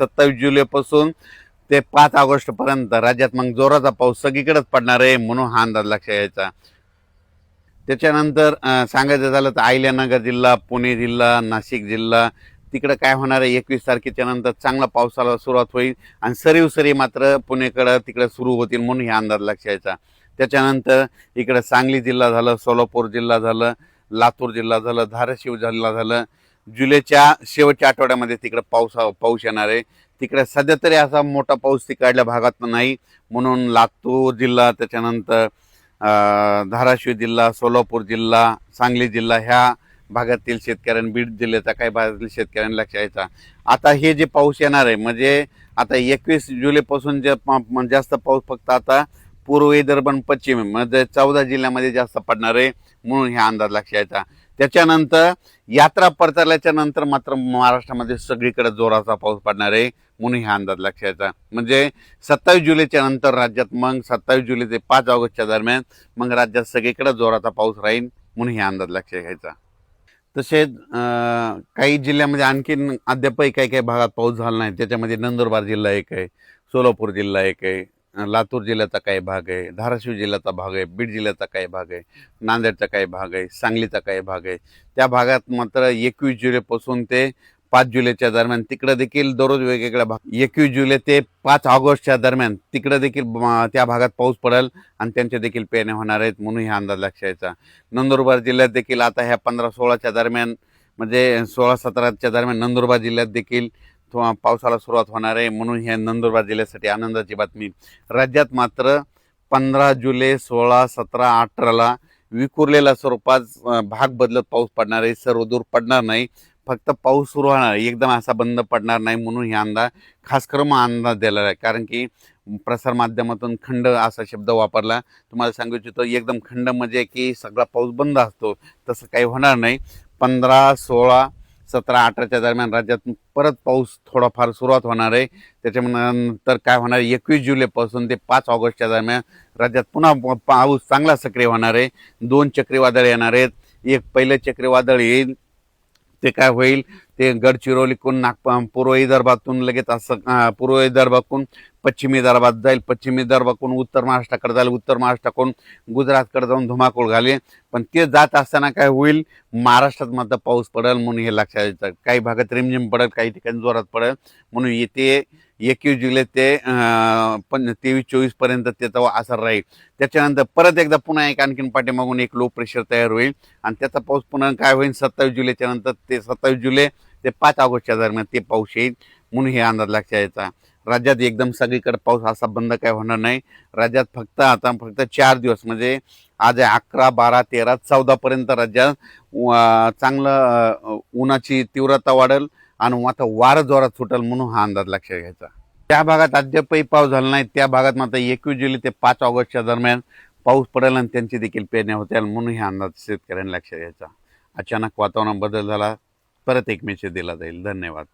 27 जुलैपासून ते 5 ऑगस्टपर्यंत राज्यात मग जोराचा पाऊस सगळीकडेच पडणार आहे, म्हणून हा अंदाज लक्षात यायचा. त्याच्यानंतर सांगायचं झालं तर अहिल्यानगर जिल्हा, पुणे जिल्हा, नाशिक जिल्हा तिकडं काय होणार आहे, 21 तारखेच्या नंतर चांगला पावसाला सुरुवात होईल आणि सरी मात्र पुणेकडं तिकडं सुरू होतील, म्हणून हे अंदाज लक्षात यायचा. त्याच्यानंतर इकडं सांगली जिल्हा झालं, सोलापूर जिल्हा झालं, लातूर जिल्हा झालं, धाराशिव जिल्हा झालं. जुलैच्या शेवटच्या आठवड्यामध्ये तिकडं पाऊस येणार आहे. तिकडे सध्या तरी असा मोठा पाऊस तिकडल्या भागात नाही, म्हणून लातूर जिल्हा, त्याच्यानंतर धाराशिव जिल्हा, सोलापूर जिल्हा, सांगली जिल्हा ह्या भागातील शेतकऱ्यांनी, बीड जिल्ह्याचा काही भागातील शेतकऱ्यांनी लक्ष यायचा. आता हे जे पाऊस येणार आहे म्हणजे आता 21 जुलैपासून जे जास्त पाऊस फक्त आता पूर्व विदर्भ आणि पश्चिम म्हणजे 14 जिल्ह्यामध्ये जास्त पडणार आहे, म्हणून हा अंदाज लक्षात यायचा. त्याच्यानंतर यात्रा परतल्याच्या नंतर मात्र महाराष्ट्रामध्ये सगळीकडे जोराचा पाऊस पडणार आहे, म्हणून हा अंदाज लक्षात यायचा. म्हणजे 27 जुलैच्या नंतर राज्यात मग 27 जुलै ते 5 ऑगस्टच्या दरम्यान मग राज्यात सगळीकडे जोराचा पाऊस राहील, म्हणून हा अंदाज लक्षात घ्यायचा. तसेच काही जिल्ह्यामध्ये आणखीन अद्यापही काही काही भागात पाऊस झाला नाही. त्याच्यामध्ये नंदुरबार जिल्हा एक आहे, सोलापूर जिल्हा एक आहे, लातूर जिल्ह्याचा काही भाग आहे, धाराशिव जिल्ह्याचा भाग आहे, बीड जिल्ह्याचा काही भाग आहे, नांदेडचा काही भाग आहे, सांगलीचा काही भाग आहे. त्या भागात मात्र 21 जुलैपासून ते 5 जुलैच्या दरम्यान तिकडं देखील दररोज वेगवेगळ्या भाग 21 जुलै ते 5 ऑगस्टच्या दरम्यान तिकडं देखील त्या भागात पाऊस पडेल आणि त्यांच्या देखील पेरण्या होणार आहेत, म्हणून हा अंदाज लक्षात यायचा. नंदुरबार जिल्ह्यात देखील आता ह्या 15-16च्या दरम्यान म्हणजे 16-17च्या दरम्यान नंदुरबार जिल्ह्यात देखील पावसाला सुरुवात होणार आहे, म्हणून ह्या नंदुरबार जिल्ह्यासाठी आनंदाची बातमी. राज्यात मात्र 15 जुलै, 16, 17, 18ला विखुरलेल्या स्वरूपात भाग बदलत पाऊस पडणार आहे. सर्वदूर पडणार नाही, फक्त पाऊस सुरू होणार, एकदम असा बंद पडणार नाही, म्हणून हे अंदाज खास करून अंदाज दिलेला आहे. कारण की प्रसारमाध्यमातून खंड असा शब्द वापरला. तुम्हाला सांगू इच्छितो एकदम खंड म्हणजे की सगळा पाऊस बंद असतो, तसं काही होणार नाही. 15, 16, 17, 18च्या दरम्यान राज्यात परत पाऊस थोडाफार सुरुवात होणार आहे. त्याच्यानंतर काय होणार, 21 जुलैपासून ते 5 ऑगस्टच्या दरम्यान राज्यात पुन्हा पाऊस चांगला सक्रिय होणार आहे. 2 चक्रीवादळ येणार आहेत. एक पहिलं चक्रीवादळ येईल, ते काय होईल, ते गडचिरोलीकडून पूर्व विदर्भातून लगेच असं पूर्व विदर्भाकडून पश्चिमी विदर्भात जाईल, पश्चिमी विदर्भाकडून उत्तर महाराष्ट्राकडे जाईल, उत्तर महाराष्ट्राकडून गुजरातकडे जाऊन धुमाकूळ घालेल. पण ते जात असताना काय होईल, महाराष्ट्रात मात्र पाऊस पडेल, म्हणून हे लक्षात यायचं. काही भागात रिमझिम पडेल, काही ठिकाणी जोरात पडेल, म्हणून येते 21 जुलै ते 23-24 पर्यंत त्याचा असर राहील. त्याच्यानंतर परत एकदा पुन्हा एक आणखीन पाठीमागून एक लो प्रेशर तयार होईल आणि त्याचा पाऊस पुन्हा काय होईल, 27 जुलैच्या नंतर ते 27 जुलै ते 5 ऑगस्टच्या दरम्यान ते पाऊस येईल, म्हणून हे अंदाज लक्षात यायचा. राज्यात एकदम सगळीकडे पाऊस असा बंद काय होणार नाही. राज्यात फक्त 4 दिवस म्हणजे आज 11, 12, 13, 14 पर्यंत राज्यात चांगलं उन्हाची तीव्रता वाढेल आणि आता वारं जोरात सुटेल, म्हणून हा अंदाज लक्षात घ्यायचा. त्या भागात अद्यापही पाऊस झाला नाही, त्या भागात मात्र 21 जुलै ते 5 ऑगस्टच्या दरम्यान पाऊस पडेल आणि त्यांची देखील पेरण्या होतील, म्हणून हा अंदाज शेतकऱ्यांनी लक्षात घ्यायचा. अचानक वातावरण बदल झाला, परत एक मेसेज दिला जाईल. धन्यवाद.